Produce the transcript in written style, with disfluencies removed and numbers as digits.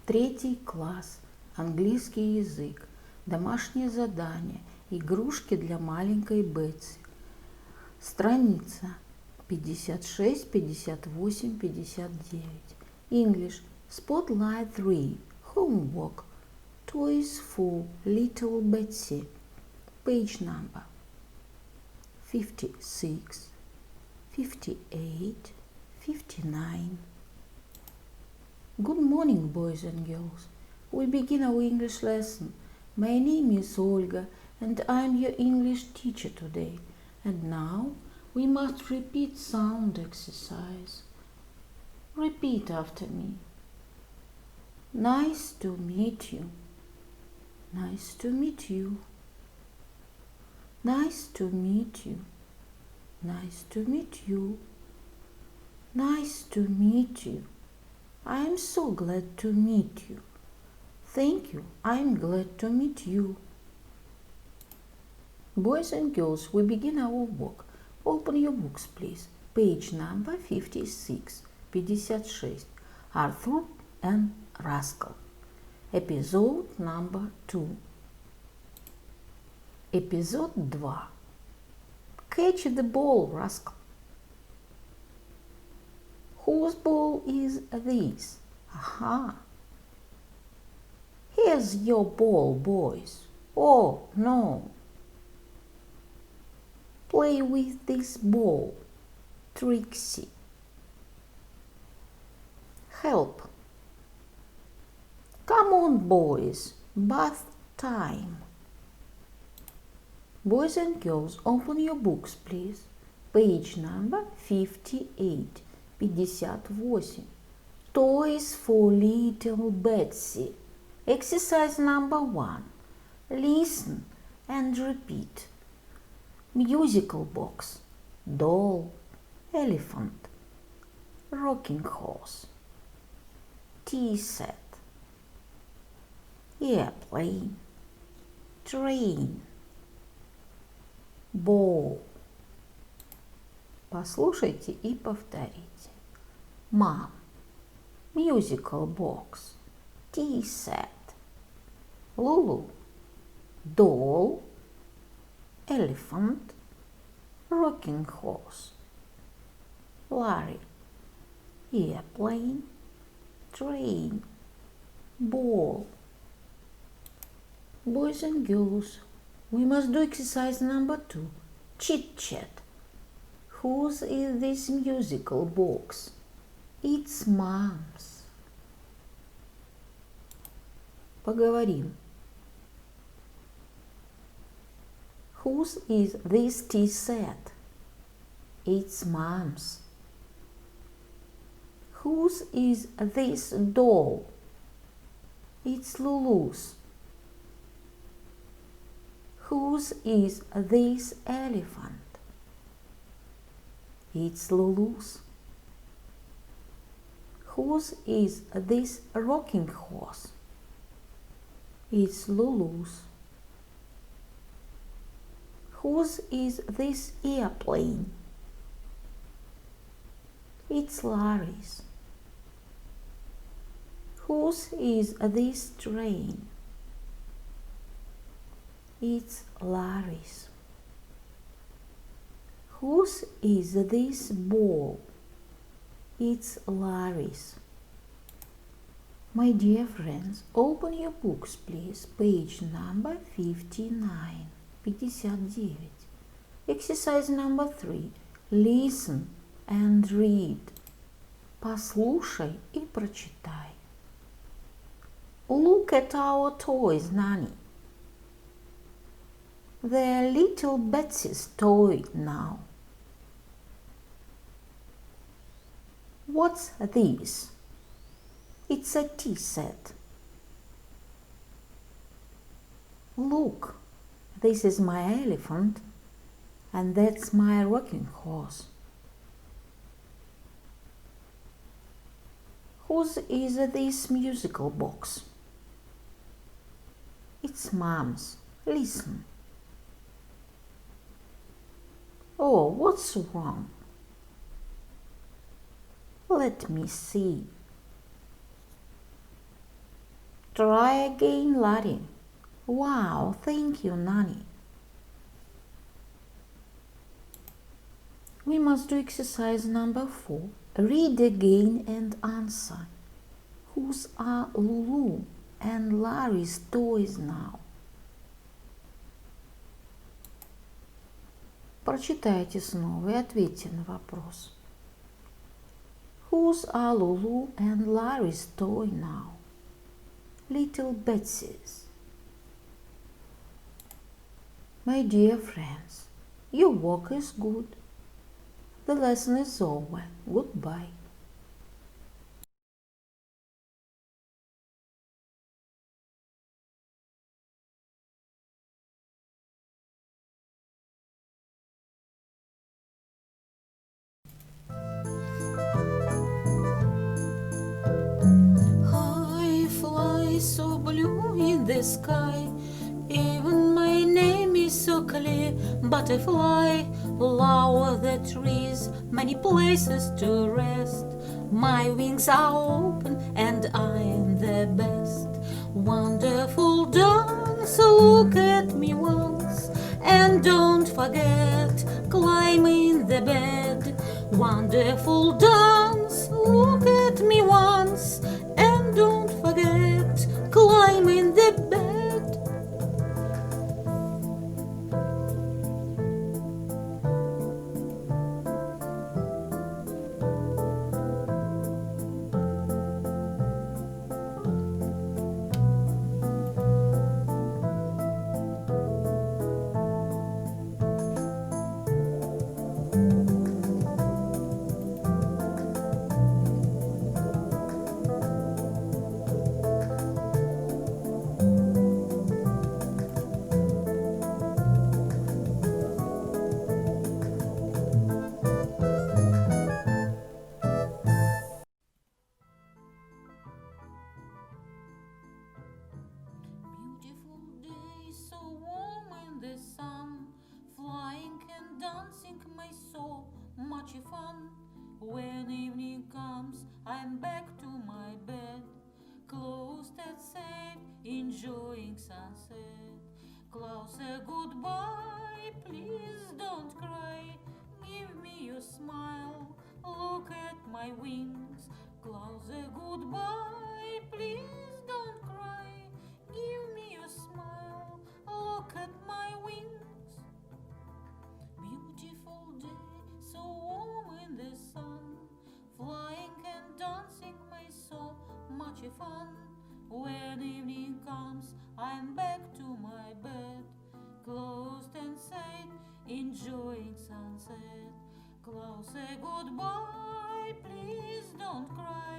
3 класс, английский язык, домашнее задание, игрушки для маленькой Бетси. Страница 56, 58, 59. English. Spotlight 3. Homework. Toys for little Betsy. Page number 56, 58, 59. Good morning, boys and girls. We begin our English lesson. My name is Olga and I'm your English teacher today. And now we must repeat sound exercise. Repeat after me. Nice to meet you. Nice to meet you. Nice to meet you. Nice to meet you. Nice to meet you. I am so glad to meet you. Thank you. I am glad to meet you. Boys and girls, we begin our work. Open your books, please. Page number 56, 56. Arthur and Rascal. Episode number 2. Episode 2. Catch the ball, Rascal. Whose ball is this? Aha! Here's your ball, boys. Oh, no. Play with this ball, Trixie. Help. Come on, boys. Bath time. Boys and girls, open your books, please. Page number 58, 58. Toys for little Betsy. Exercise number 1. Listen and repeat. Musical box, doll, elephant, rocking horse, tea set, airplane, train, ball. Послушайте и повторите. Mom, musical box, tea set. Lulu, doll, elephant, rocking horse. Larry, airplane, train, ball. Boys and girls, we must do exercise number 2. Chit chat. Whose is this musical box? It's Mom's. Поговорим. Whose is this tea set? It's Mom's. Whose is this doll? It's Lulu's. Whose is this elephant? It's Lulu's. Whose is this rocking horse? It's Lulu's. Whose is this airplane? It's Larry's. Whose is this train? It's Larry's. Whose is this ball? It's Larry's. My dear friends, open your books, please. Page number 59, 59. Exercise number 3. Listen and read. Послушай и прочитай. Look at our toys, Nanny. They're little Betsy's toy now. What's this? It's a tea set. Look, this is my elephant, and that's my rocking horse. Whose is this musical box? It's Mom's. Listen. Oh, what's wrong? Let me see. Try again, laddie. Wow, thank you, Nanny. We must do exercise number 4. Read again and answer. Whose are Lulu and Larry's toys now? Прочитайте снова и ответьте на вопрос. Whose are Lulu and Larry's toy now? Little Betsy's. My dear friends, your work is good. The lesson is over. Goodbye. I fly so blue in the sky. Even my name is so clear. Butterfly, lower the trees, many places to rest. My wings are open and I am the best. Wonderful dance, look at me once, and don't forget, climb in the bed. Wonderful dance, look at me once, and don't forget, climb in the bed. Beautiful day, so warm in the sun, flying and dancing my so much fun. When evening comes, I'm back to my bed, closed and safe, enjoying sunset. Close a goodbye, please don't cry. Give me your smile, look at my wings. Close a goodbye, please don't cry. Give me your smile, look at my wings. Beautiful day, so warm in the sun, flying and dancing my so much fun. When evening comes, I'm back to my bed, closed and safe, enjoying sunset. Close a goodbye, please don't cry.